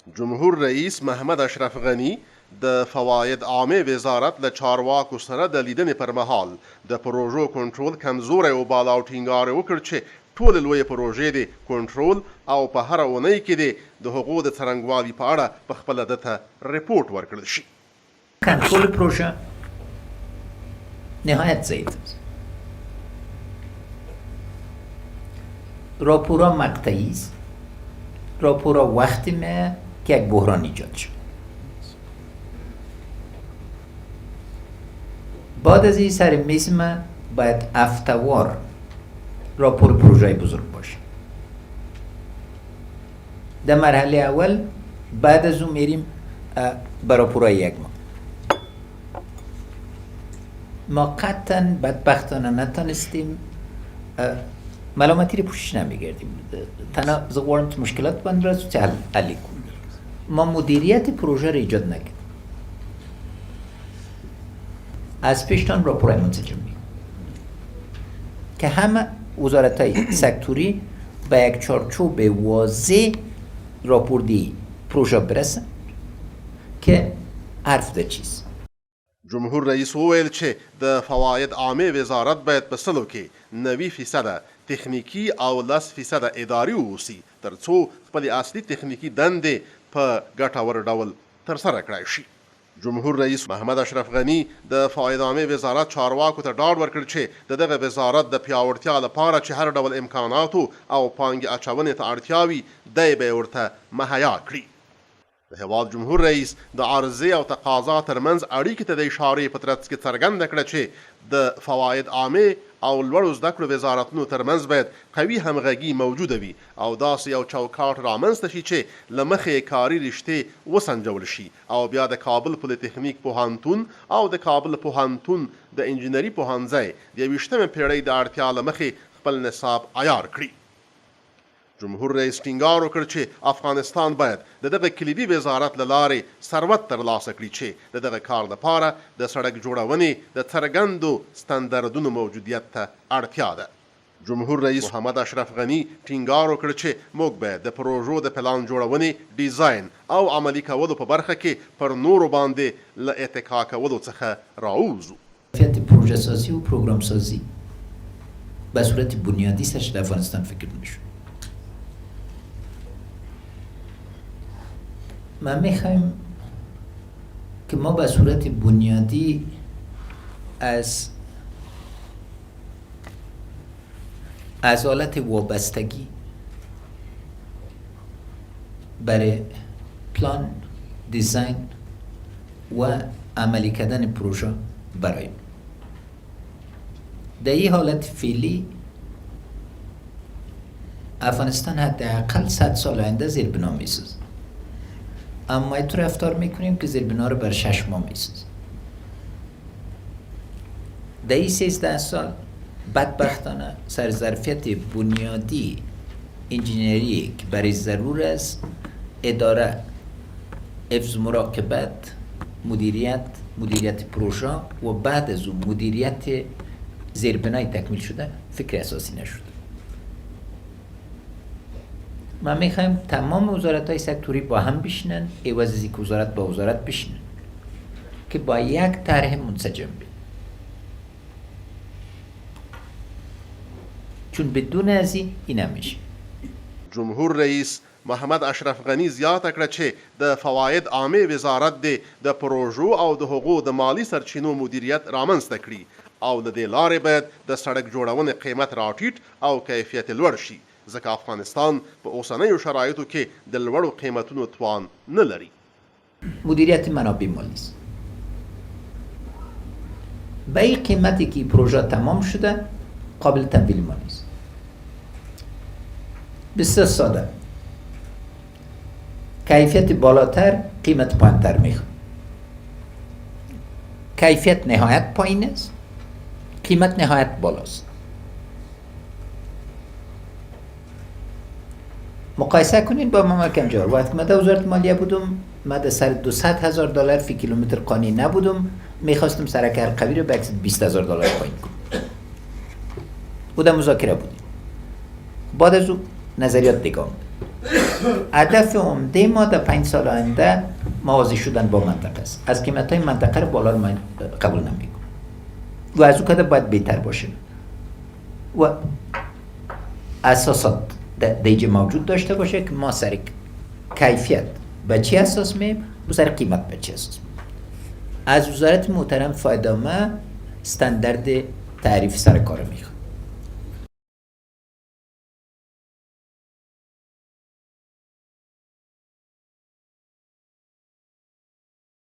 جمهور رئیس محمد اشرف غنی د فواید عامه وزارت له چارواکو سره د لیدنې پر مهال د پروژو کنټرول کمزوری وباله او ټینګار وکړ چې ټولې لویې پروژې د کنټرول او په هره اونۍ کې د هغو د څرنګوالي په اړه په خپله ده ته ریپورټ ورکړل شي. کنترل پروژه نهایت ضعیف است. راپورها مقطعی است. راپورها وقتی میاد که یک بحران ایجاد شد. بعد از این سر میز ما باید هفته‌وار راپور پروژه بزرگ باشه. در مرحله اول بعد از اون میریم به راپورهای یک ماه. ما قطعا بدبختانه نتانستیم ملامتی رو پوشش نمیگردیم. تنها زغوارم مشکلات بند را چه حلی کن. ما مدیریت پروژه رو ایجاد نکرد. از پیشتان راپورای منسجم می که همه وزارت‌های سکتوری به یک چارچوب واضح راپوردی پروژه برسن که حرف ده چیز. جمهور رئیس وویل چې د فواید عامه وزارت باید په سلو کې 90% تخنیکی او 10% اداري واوسي ترڅو خپل اصلي تخنیکی دندې په ګټور ډول ترسره کړای شي. جمهور رئیس محمد اشرف غنی د فواید عامه وزارت چارواکو ته ډاډ ورکړ چې د دغه وزارت د پیاوړتیا لپاره چې هر ډول امکاناتو او پانګې اچونې ته اړتیا وي دی به یې ورته مهیا کړي. د هېواد جمهور رئیس د عرضې او تقاضا ترمنځ اړیکې ته د اشارې په ترڅ کې څرګنده کړه چې د فواید عامه او لوړو زده کړو وزارتونو ترمنځ باید قوي همغږي موجوده وي او داسې یو چوکاټ رامنځته شي چې له مخې کاري رشتې وسنجول شي او بیا د کابل پولیتخنیک پوهنتون او د کابل پوهنتون د انجینري پوهنځی د 21مې پیړۍ د اړتیا له مخې خپل نصاب عیار کړي. جمهور رئیس ټینګار وکړ چې افغانستان باید د دغه کلیدي وزارت له لارې ثروت ترلاسه کړي چې د دغه کار لپاره د سړک جوړونې د څرګندو ستندردونو موجودیت ته اړتیا ده. جمهور رئیس محمد اشرف غنی ټینګار وکړ چې موږ باید د پروژو د پلان جوړونې، ډیزاین او عملي کولو په برخه کې پر نورو باندې له اتکا کولو څخه راووځو. پروژه سازی و پروگرام سازی به صورت بنیادی سرش در افغانستان فکر نشد. ما میخوایم که ما به صورت بنیادی از حالت وابستگی برای پلان، دیزاین و عملی کردن پروژه براییم. در این حالت فعلی افغانستان حداقل 100 سال آینده زیربنا میسازه، اما اینطور رفتار میکنیم که زیربنا رو بر 6 ماه میسازیم. در این 13 سال بدبختانه سرظرفیت بنیادی انجینری که برای ضرور است اداره، حفظ مراقبت، مدیریت پروژه و بعد از اون مدیریت زیربنای تکمیل شده فکر اساسی نشده. ما میخوایم تمام وزارت‌های سکتوری با هم بشینن، عوض از اینکه وزارت با وزارت بشینن که با یک طرح منسجم بید. چون بدون از این نمیشه. جمهور رئیس محمد اشرف غنی زیاته کړه چې د فواید عامه وزارت د پروژو او د هغو د مالی سرچینو مدیریت رامنځته کړي او د دې لارې باید د سړک جوړونې قیمت راټیټ او کیفیت لوړ شي، ځکه افغانستان په اوسنیو شرایطو کې د لوړو قیمتونو توان نه لري. مدیریت منابع مالی است. به این قیمتی که پروژه تمام شده قابل تمویل مالی است. بسیار ساده. کیفیت بالاتر، قیمت پایین‌تر میخواد. کیفیت نهایت پایین است، قیمت نهایت بالاست. مقایسه کنین با مملکت جار. وقتی من در وزارت مالیه بودم، من در سر $200,000 فی کیلومتر قانی نبودم، میخواستم سرک ارقوی رو به $20,000 پایین کنم. او در مذاکره بودیم. بعد از اون نظریات دیگه هدف عمده ما در 5 سال آینده موازی شدن با منطقه است. از قیمت های منطقه رو بالا رو من قبول نمیکنم و از او کده باید بهتر باشه و اساسات در اینجا موجود داشته باشه که ما سر کیفیت به چی اساس میم و سر قیمت به چی اساس میم. از وزارت محترم فایده ما استاندارد تعریف سر کار میخواد.